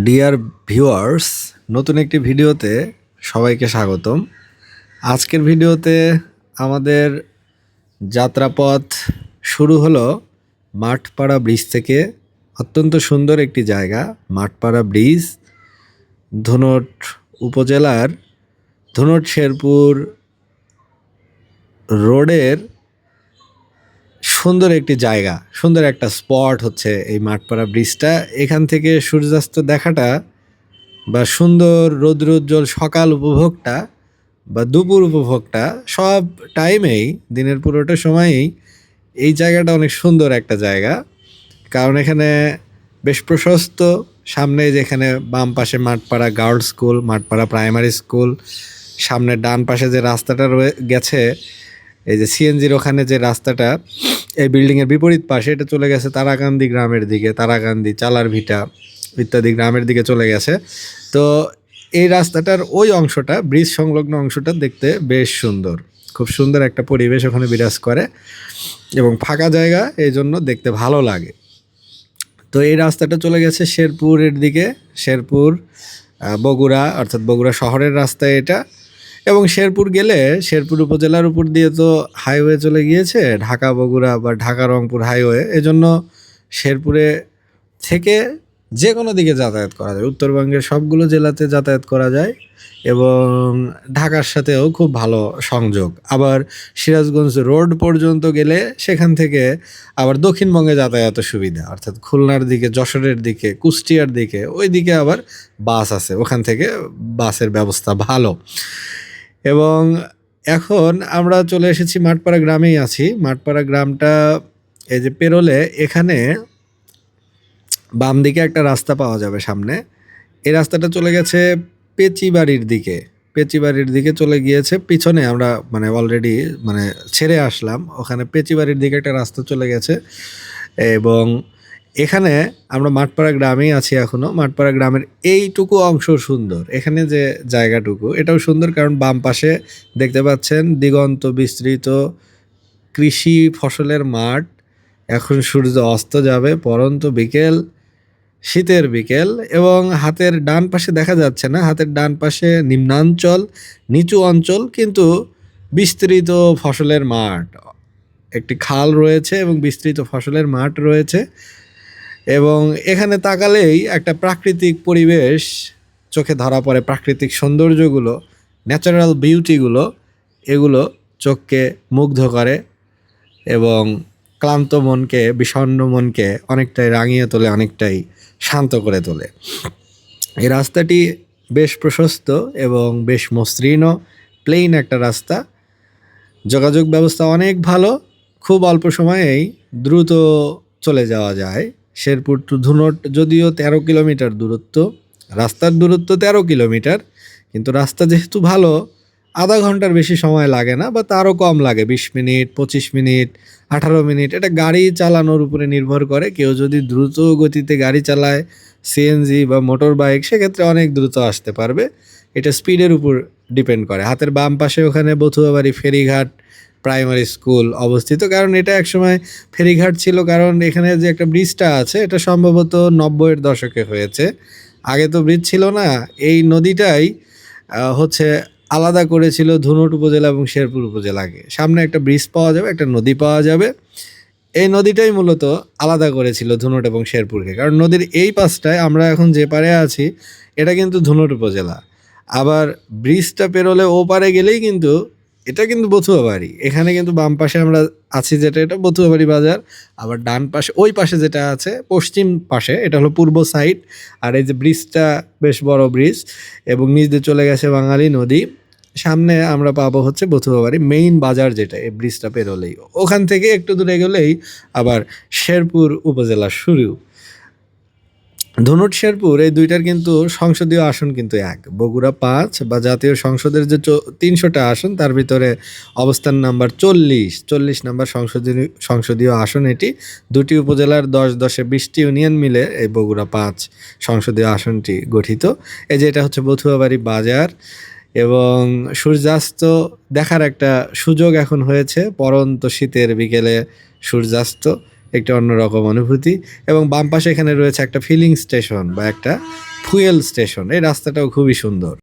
Dear viewers, নতুন একটি ভিডিওতে সবাইকে স্বাগতম। আজকের ভিডিওতে আমাদের যাত্রাপথ শুরু হলো মাঠপাড়া ব্রিজ থেকে। অত্যন্ত সুন্দর একটি জায়গা মাঠপাড়া ব্রিজ, ধুনট উপজেলার ধুনট শেরপুর রোডের সুন্দর একটি জায়গা, সুন্দর একটা স্পট হচ্ছে এই মাঠপাড়া ব্রিজটা। এখান থেকে সূর্যাস্ত দেখাটা বা সুন্দর রৌদ্রোজ্জ্বল সকাল উপভোগটা বা দুপুর উপভোগটা সব টাইমেই, দিনের পুরোটা সময়েই এই জায়গাটা অনেক সুন্দর একটা জায়গা। কারণ এখানে বেশ প্রশস্ত, সামনে যেখানে বাম পাশে Mathpara girls school, Mathpara primary school, সামনে ডান পাশে যে রাস্তাটা গেছে, এই যে সিএনজির ওখানে যে রাস্তাটা, এই বিল্ডিংয়ের বিপরীত পাশে এটা চলে গেছে তারাকান্দি গ্রামের দিকে, তারাকান্দি, চালার ভিটা ইত্যাদি গ্রামের দিকে চলে গেছে। তো এই রাস্তাটার ওই অংশটা, ব্রিজ সংলগ্ন অংশটা দেখতে বেশ সুন্দর, খুব সুন্দর একটা পরিবেশ ওখানে বিরাজ করে এবং ফাঁকা জায়গা, এই জন্য দেখতে ভালো লাগে। তো এই রাস্তাটা চলে গেছে শেরপুরের দিকে, শেরপুর বগুড়া, অর্থাৎ বগুড়া শহরের রাস্তায় এটা। এবং শেরপুর গেলে শেরপুর উপজেলার উপর দিয়ে তো হাইওয়ে চলে গিয়েছে, ঢাকা বগুড়া বা ঢাকা রংপুর হাইওয়ে। এজন্য শেরপুরে থেকে যে কোনো দিকে যাতায়াত করা যায়, উত্তরবঙ্গের সবগুলো জেলাতে যাতায়াত করা যায় এবং ঢাকার সাথেও খুব ভালো সংযোগ। আবার সিরাজগঞ্জ রোড পর্যন্ত গেলে সেখান থেকে আবার দক্ষিণবঙ্গে যাতায়াতের সুবিধা, অর্থাৎ খুলনার দিকে, যশোরের দিকে, কুষ্টিয়ার দিকে, ওই দিকে আবার বাস আছে, ওখান থেকে বাসের ব্যবস্থা ভালো। এবং এখন আমরা চলে এসেছি মাঠপাড়া গ্রামেই আছি। মাঠপাড়া গ্রামটা এই যে পেরোলে এখানে বাম দিকে একটা রাস্তা পাওয়া যাবে সামনে। এই রাস্তাটা চলে গেছে পেচিবাড়ির দিকে, পেচিবাড়ির দিকে চলে গিয়েছে। পিছনে আমরা অলরেডি ছেড়ে আসলাম, ওখানে পেচিবাড়ির দিকে একটা রাস্তা চলে গেছে। এবং এখানে আমরা মাঠপাড়া গ্রামেই আছি এখনও। মাঠপাড়া গ্রামের এইটুকু অংশ সুন্দর, এখানে যে জায়গাটুকু এটাও সুন্দর, কারণ বাম পাশে দেখতে পাচ্ছেন দিগন্ত বিস্তৃত কৃষি ফসলের মাঠ। এখন সূর্য অস্ত যাবে, পরন্ত বিকেল, শীতের বিকেল। এবং হাতের ডান পাশে দেখা যাচ্ছে না, হাতের ডান পাশে নিম্নাঞ্চল, নিচু অঞ্চল, কিন্তু বিস্তৃত ফসলের মাঠ, একটি খাল রয়েছে এবং বিস্তৃত ফসলের মাঠ রয়েছে। এবং এখানে তাকালেই একটা প্রাকৃতিক পরিবেশ চোখে ধরা পড়ে, প্রাকৃতিক সৌন্দর্যগুলো, ন্যাচারাল বিউটিগুলো, এগুলো চোখকে মুগ্ধ করে এবং ক্লান্ত মনকে, বিষণ্ণ মনকে অনেকটাই রাঙিয়ে তোলে, অনেকটাই শান্ত করে তোলে। এই রাস্তাটি বেশ প্রশস্ত এবং বেশ মসৃণ, প্লেন একটা রাস্তা। যোগাযোগ ব্যবস্থা অনেক ভালো, খুব অল্প সময়েই দ্রুত চলে যাওয়া যায়। শেরপুর টু ধুনট যদিও 13 কিলোমিটার দূরত্ব, রাস্তার দূরত্ব 13 কিলোমিটার, কিন্তু রাস্তা যেহেতু ভালো, আধা ঘন্টার বেশি সময় লাগে না, বা তারও কম লাগে, 20 মিনিট, 25 মিনিট, 18 মিনিট। এটা গাড়ি চালানোর উপরে নির্ভর করে। কেউ যদি দ্রুত গতিতে গাড়ি চালায়, সিএনজি বা মোটর বাইক, সেক্ষেত্রে অনেক দ্রুত আসতে পারবে। এটা স্পিডের উপর ডিপেন্ড করে। হাতের বাম পাশে ওখানে বথুয়াবাড়ি ফেরিঘাট প্রাইমারি স্কুল অবস্থিত, কারণ এটা একসময় ফেরিঘাট ছিল। কারণ এখানে যে একটা ব্রিজটা আছে, এটা সম্ভবত 90-এর দশকে হয়েছে, আগে তো ব্রিজ ছিল না। এই নদীটাই হচ্ছে আলাদা করেছিল ধুনট উপজেলা এবং শেরপুর উপজেলাকে। সামনে একটা ব্রিজ পাওয়া যাবে, একটা নদী পাওয়া যাবে। এই নদীটাই মূলত আলাদা করেছিল ধুনট এবং শেরপুরকে, কারণ নদীর এই পাশটায় আমরা এখন যে পারে আছি, এটা কিন্তু ধুনট উপজেলা। আবার ব্রিজটা পেরোলে ও পারে গেলেই কিন্তু এটা কিন্তু বথুয়াবাড়ি। এখানে কিন্তু বাম পাশে আমরা আছি যেটা, এটা বথুয়াবাড়ি বাজার। আবার ডান পাশে, ওই পাশে যেটা আছে পশ্চিম পাশে, এটা হলো পূর্ব সাইড। আর এই যে ব্রিজটা বেশ বড় ব্রিজ, এবং নিচ দিয়ে চলে গেছে বাঙালি নদী। সামনে আমরা পাবো হচ্ছে বথুয়াবাড়ি মেইন বাজার, যেটা এই ব্রিজটা পেরোলেই, ওখান থেকে একটু দূরে গেলেই আবার শেরপুর উপজেলা শুরু। ধুনট শেরপুর এই দুইটার কিন্তু সংসদীয় আসন কিন্তু এক। বগুড়া 5 বা জাতীয় সংসদের যে 300টা আসন, তার ভিতরে অবস্থান নাম্বার 40 নাম্বার সংসদীয় আসন এটি। দুটি উপজেলার 10-10-20টি ইউনিয়ন মিলে এই বগুড়া 5 সংসদীয় আসনটি গঠিত। এই যে এটা হচ্ছে বথুয়াবাড়ি বাজার। এবং সূর্যাস্ত দেখার একটা সুযোগ এখন হয়েছে, পরন্ত শীতের বিকেলে সূর্যাস্ত। একটা অন্যরকম অনুভূতি। এবং বাম পাশে এখানে রয়েছে একটা ফিলিং স্টেশন বা একটা ফুয়েল স্টেশন। এই রাস্তাটাও খুবই সুন্দর।